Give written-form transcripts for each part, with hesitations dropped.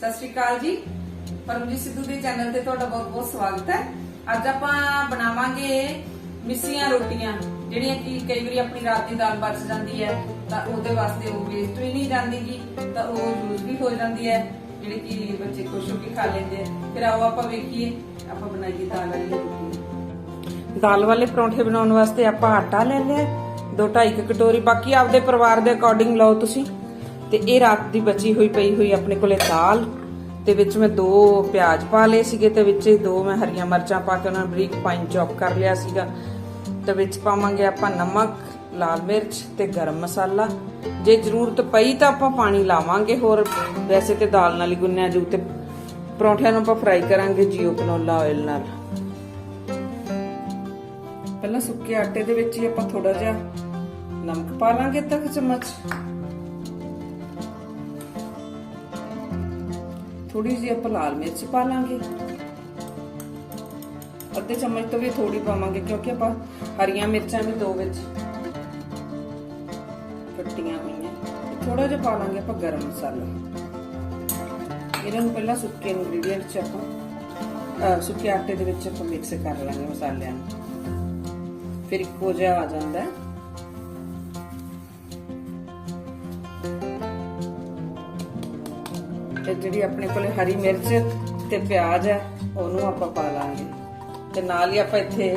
सत श्री अकाल जी। परमजीत सिद्धू के चैनल ते तुहाडा बहुत बहुत स्वागत है। अज आपां बनावांगे मिस्सियां रोटियां जिहड़ियां कि कई बारी अपनी रात की दाल बच जाती है तां ओहदे वास्ते वो वेस्ट भी नहीं जाती गी तां वो यूज भी हो जाती है, जिहड़ी कि बच्चे खुश होकर खा लेंदे हैं। फिर आओ आपां वेखीए आपां बनाईए दाल वाली रोटी। दाल वाले परौंठे बनाउण वास्ते आपां आटा ले लिया 2-2.5 कटोरी, बाकी आपदे परिवार दे अकॉर्डिंग लाओ तुसीं। ते ये रात की बची हुई पई हुई अपने कोले दाल ते विच मैं 2 प्याज पा लए सीगे ते विच 2 मैं हरियां मिर्चां पा के उन्हां बरीक फाइन चॉप कर लिया सीगा। ते विच पावांगे आपां नमक, लाल मिर्च ते गरम मसाला। जे जरूरत पई तां आपां पानी लावांगे, होर वैसे ते दाल नाल ही गुन्निया जू। ते परौंठिਆਂ ਨੂੰ ਆਪਾਂ फ्राई करांगे जीओ कनोला ऑयल नाल। पहला सुक्के आटे दे विच ही आपां थोड़ा जिहा नमक पा लांगे ਅੱਧਾ चम्मच, थोड़ी जी आप लाल मिर्च पा लांगे अद्धे चम्मच तो भी थोड़ी पावांगे क्योंकि आप हरियां मिर्चां भी 2 विच कट्टियां हुई। थोड़ा जिहा पा लांगे आप गरम मसाला। इन्हां पहला सुक्के इंग्रीडिएंट च आप सुक्के आटे दे विच आप मिक्स कर लांगे मसालियां नूं, फिर इक्को जिहा आ जांदा है। जी अपने को हरी मिर्च ते प्याज है ओनू आपां पा लांगे ते नाल ही आपां इत्थे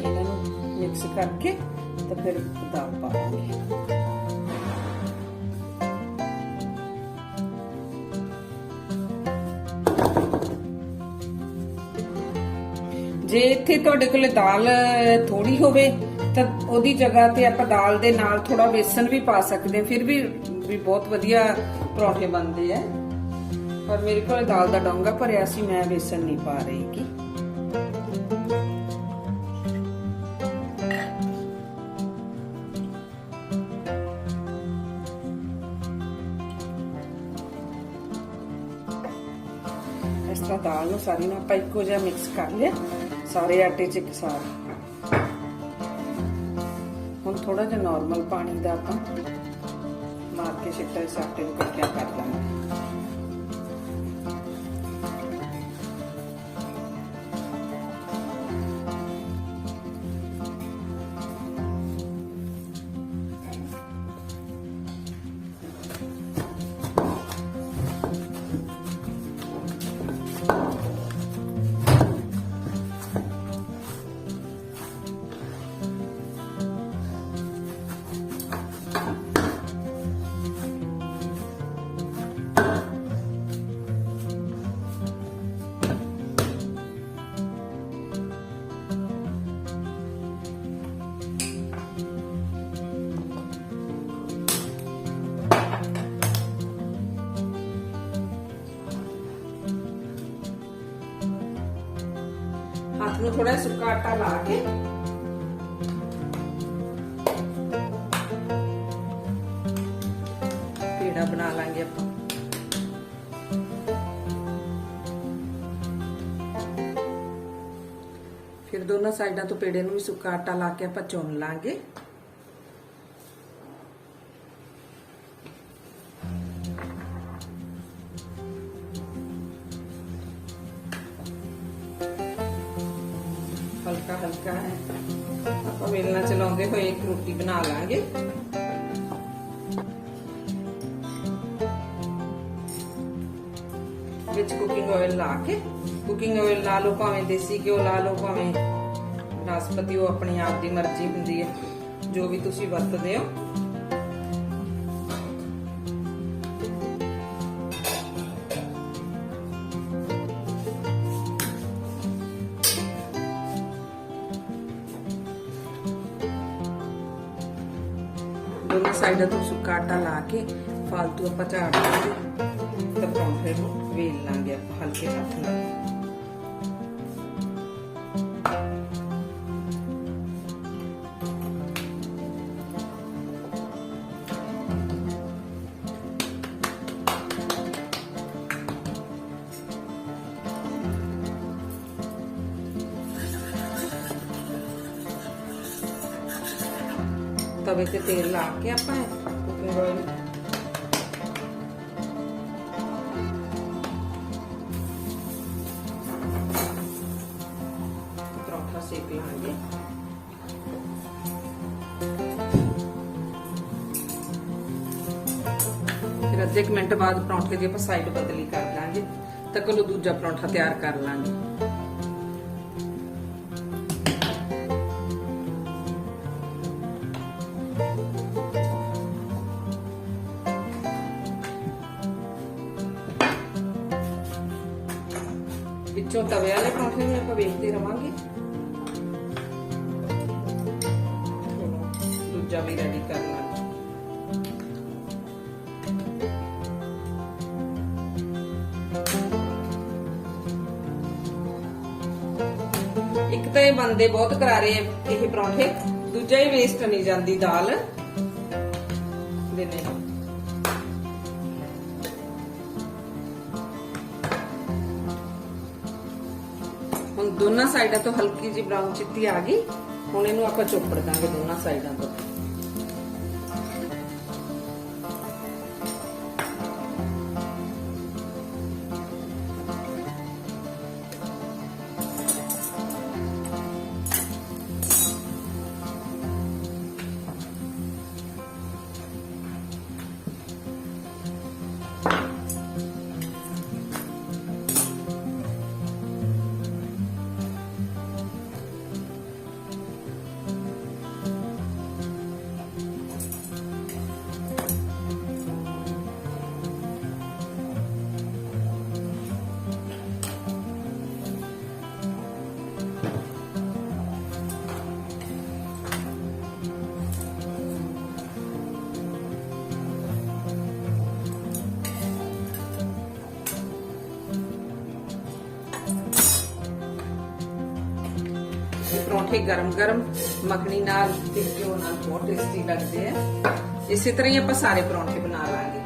इन्हां नूं मिक्स करके ते फिर दाल पा लांगे। जे इत्थे तुहाडे कोले दाल थोड़ी होवे ओदी जगह ते आप दाल दे नाल थोड़ा बेसन भी पा सकते हैं, फिर भी बहुत वधिया परौंठे बनते हैं। पर मेरे को दाल दा डोंगा भरिया सी, मैं बेसन नहीं पा रही की। इस तरह दाल नूं सारी नूं आपां इक्को जिहा मिक्स कर लिया सारे आटे च एक सार। ਹੁਣ थोड़ा ਜਿਹਾ नॉर्मल पानी ਦਾ ਆਪਾਂ ਮਾਰ ਕੇ ਛਿੱਟਾ ਇਸ ਆਟੇ ਨੂੰ ਇਕੱਠਾ ਕਰ ਲਾਂਗੇ। हाथ में थोड़ा सूखा आटा ला के पेड़ा बना लेंगे अपन। फिर दोनों साइडा तो पेड़े नूं भी सूखा आटा ला के अपन चुन लांगे। हल्का हल्का है आप बेलना चलाते हुए एक रोटी बना लांगे। विच कुकिंग ऑयल ला के, कुकिंग ऑयल ला लो भावें देसी घ्यो ला लो भावें नासपति, वो अपनी आप की मर्जी हुंदी है जो भी तुसीं वरतदे हो। दोनों साइडों तो सुक्का आटा ला के फालतू आप झाड़ लांगे तो परौंठे वेल लांगे आप हल्के हाथ नाल। तवे ते तेल ला के आप कुकिंग ऑयल फिर अद्धे एक मिनट बाद परौंठे की साइड बदली कर लांगे तो कल दूजा परौंठा तैयार कर लांगे। पिछों तवे वाले परौंठे भी आप वेखते रहांगे। दूजा भी रेडी कर लांगे। एक तो ये बनते बहुत करारे ये परौंठे, दूजा ही वेस्ट नहीं जाती दाल देने। हुण दोनों साइडों तो हल्की जी ब्राउन चिट्टी आ गई। हुण इहनूं आपां चोपड़ दांगे दोनों साइडों तो। परौंठे गरम गरम मखनी नाल ते घिओ नाल बहुत टेस्टी लगते हैं। इसी तरह ही आप सारे परौंठे बना लांगे।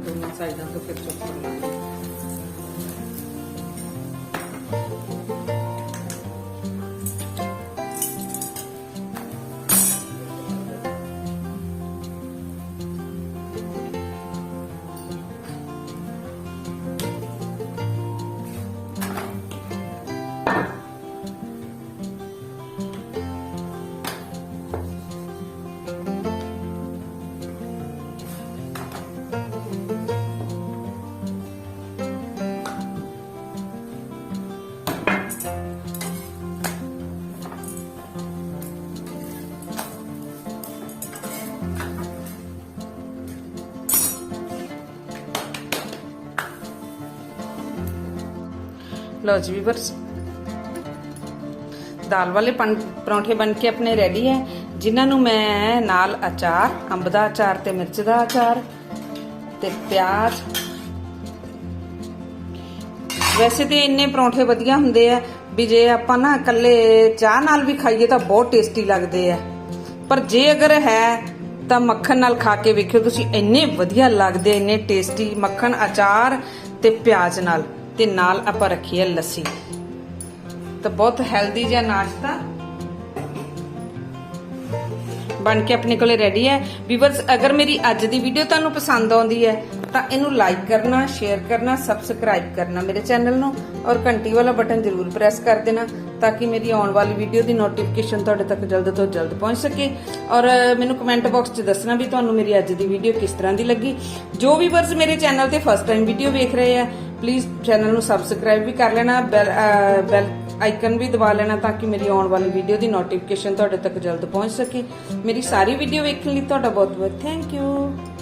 दोनों साइडों तो फिर चुप कर लांगे। लो जी व्यूअर्स, दाल वाले परौंठे बन के अपने रेडी है, जिन्होंने मैं नाल अचार, अंब दा अचार ते मिर्च दा अचार ते प्याज। वैसे तो इन्ने परौंठे वधिया हुंदे आ भी जे आपां ना कल्ले चाह नाल भी खाइए तो बहुत टेस्टी लगते हैं, पर जे अगर है तो मक्खन नाल खा के वेखियो तुसीं, इन्ने वधिया लगदे, इन्ने टेस्टी मक्खन अचार ते प्याज नाल। ते नाल आपां रखी है लस्सी, तो बहुत हेल्दी जिहा नाश्ता बन के अपने कोले रेडी है। व्यूअर्स, अगर मेरी अज दी वीडियो तुहानूं पसंद आउंदी है तो इनू लाइक करना, शेयर करना, सबसक्राइब करना मेरे चैनल नूं, और घंटी वाला बटन जरूर प्रेस कर देना ताकि मेरी आने वाली वीडियो की नोटिफिकेशन तुहाडे तक जल्द तो जल्द पहुंच सके। और मैनू कमेंट बॉक्स च दसना भी तुहानूं मेरी अज दी वीडियो किस तरह की लगी। जो भी व्यूअर्स मेरे चैनल ते फर्स्ट टाइम वीडियो वेख रहे हैं, प्लीज़ चैनल नूं सबसक्राइब भी कर लेना, बैल आइकन भी दबा लेना ताकि मेरी आने वाली वीडियो की नोटिफिकेशन तुहाडे तक जल्द पहुंच सके। मेरी सारी वीडियो वेखने लई तुहाडा बहुत बहुत थैंक यू।